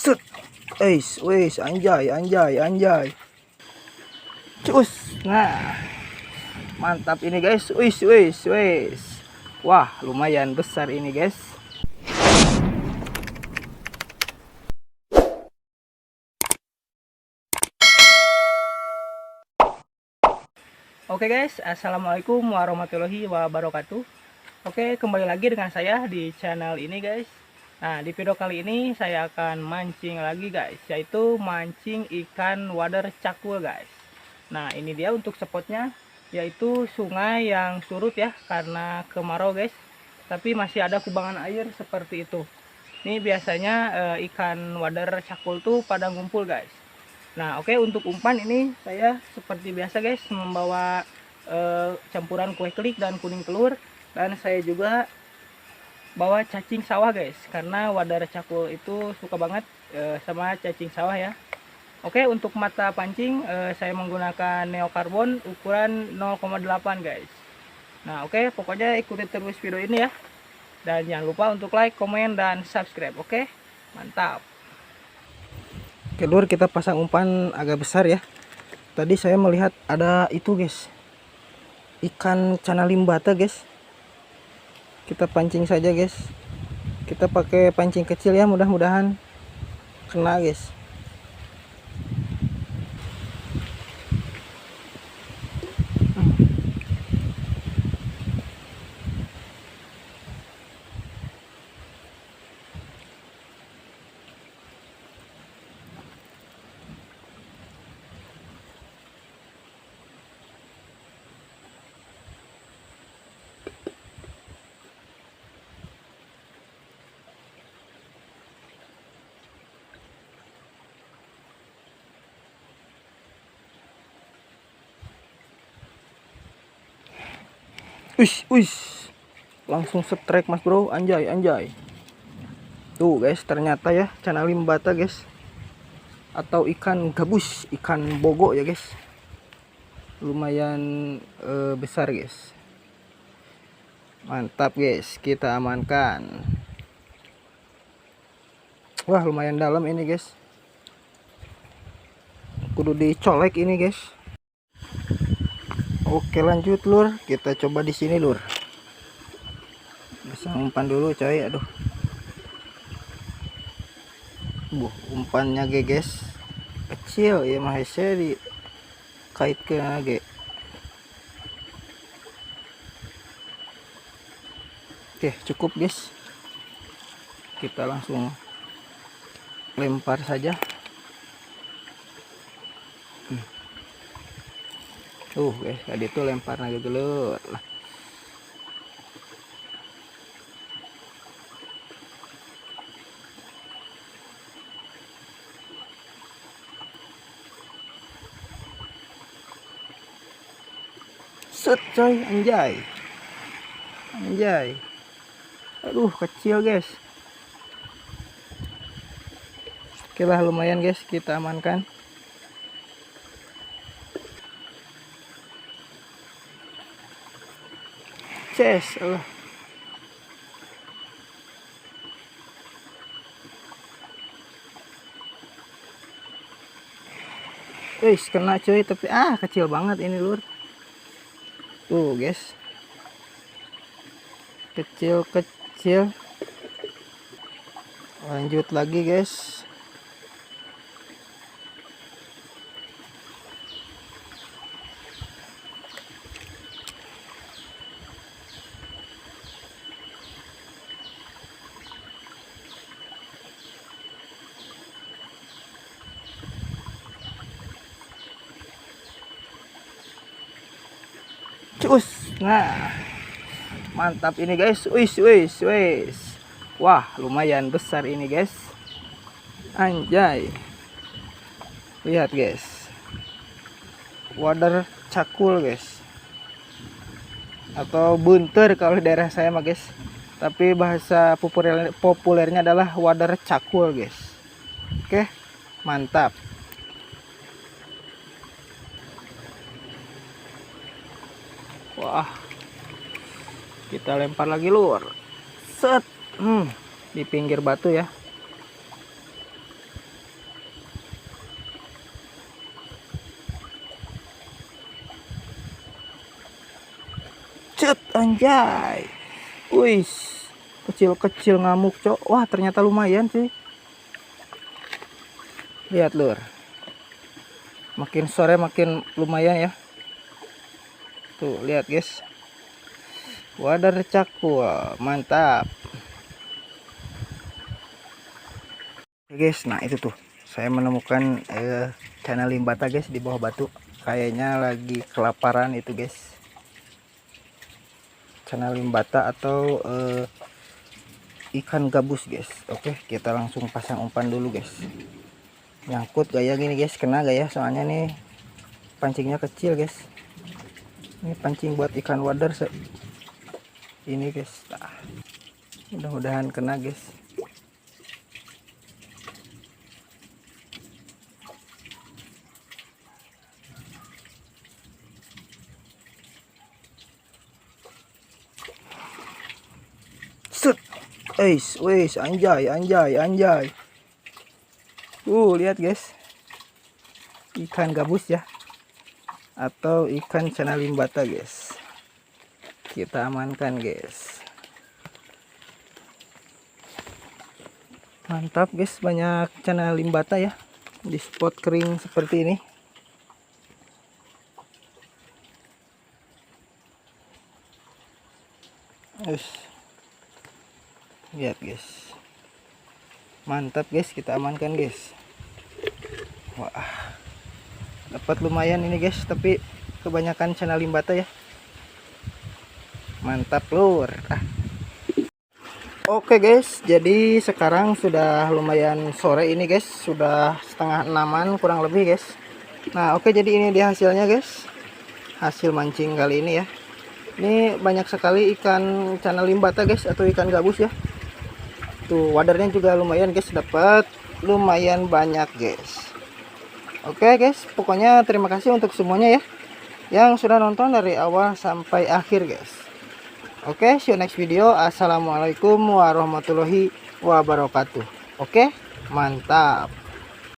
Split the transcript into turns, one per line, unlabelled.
Set. Wes, anjay, anjay, anjay. Cus. Nah, mantap ini guys. Wes. Wah, lumayan besar ini guys. Oke guys, assalamualaikum warahmatullahi wabarakatuh. Oke, kembali lagi dengan saya di channel ini guys. Nah, di video kali ini saya akan mancing lagi guys, yaitu mancing ikan wader cakul guys. Nah, ini dia untuk spotnya, yaitu sungai yang surut ya karena kemarau guys, tapi masih ada kubangan air seperti itu. Ini biasanya ikan wader cakul tuh pada ngumpul guys. Nah, oke, untuk umpan ini saya seperti biasa guys membawa campuran kue kelik dan kuning telur, dan saya juga bawa cacing sawah guys, karena wader cakul itu suka banget sama cacing sawah ya. Oke, untuk mata pancing saya menggunakan neokarbon ukuran 0,8 guys. Nah, oke, pokoknya ikuti terus video ini ya, dan jangan lupa untuk like, komen, dan subscribe. Oke, mantap. Oke lur, kita pasang umpan agak besar ya. Tadi saya melihat ada itu guys, ikan cana limbata guys. Kita pancing saja guys. Kita pakai pancing kecil ya, mudah-mudahan kena guys. Uish, langsung strike mas bro, anjay. Tuh guys, ternyata ya cana limbata guys, atau ikan gabus, ikan bogo ya guys. Lumayan besar guys. Mantap guys, kita amankan. Wah, lumayan dalam ini guys. Kudu dicolek ini guys. Oke, lanjut lur, kita coba di sini lur. Pasang umpan dulu coy, aduh. Umpannya guys kecil ya, mahasiswa dikait ke nage. Oke, cukup guys. Kita langsung lempar saja. Guys, tadi itu lempar lagi dulu lah. Set coy, anjay. Aduh, kecil guys. Oke lah, lumayan guys, kita amankan. Ces, Allah. Kena cuy, tapi kecil banget ini lur. Tuh guys, kecil. Lanjut lagi guys. Nah, mantap ini guys. Wis. Wah, lumayan besar ini guys. Anjay. Lihat guys, wader cakul guys, atau bunter kalau di daerah saya mah guys, tapi bahasa populernya adalah wader cakul guys. Oke, mantap. Wah, kita lempar lagi lur. Set. Di pinggir batu ya. Set, anjay. Wih, kecil-kecil ngamuk, cok. Wah, ternyata lumayan sih. Lihat, lur. Makin sore makin lumayan ya. Tuh, lihat, guys. Wadah recaku, mantap. Oke, guys, nah itu tuh. Saya menemukan channel limbata, guys, di bawah batu. Kayaknya lagi kelaparan itu, guys. Channel limbata atau ikan gabus, guys. Oke, kita langsung pasang umpan dulu, guys. Nyangkut gaya gini, guys, kena gaya, soalnya nih pancingnya kecil, guys. Ini pancing buat ikan wader ini, guys. Nah, mudah-mudahan kena, guys. Set. Wes, anjay. Lihat, guys. Ikan gabus ya. Atau ikan channel limbata, guys. Kita amankan, guys. Mantap, guys, banyak channel limbata ya di spot kering seperti ini. Lihat, guys. Mantap, guys, kita amankan, guys. Wah, dapat lumayan ini, guys, tapi kebanyakan channel limbata ya. Mantap, lur. Oke, guys, jadi sekarang sudah lumayan sore ini, guys. Sudah setengah 6-an kurang lebih, guys. Nah, oke, jadi ini dia hasilnya, guys. Hasil mancing kali ini ya. Ini banyak sekali ikan channel limbata, guys, atau ikan gabus ya. Tuh, wadarnya juga lumayan, guys, dapat lumayan banyak, guys. Oke, guys, pokoknya terima kasih untuk semuanya ya yang sudah nonton dari awal sampai akhir, guys. Oke, see you next video. Assalamualaikum warahmatullahi wabarakatuh. Oke, mantap.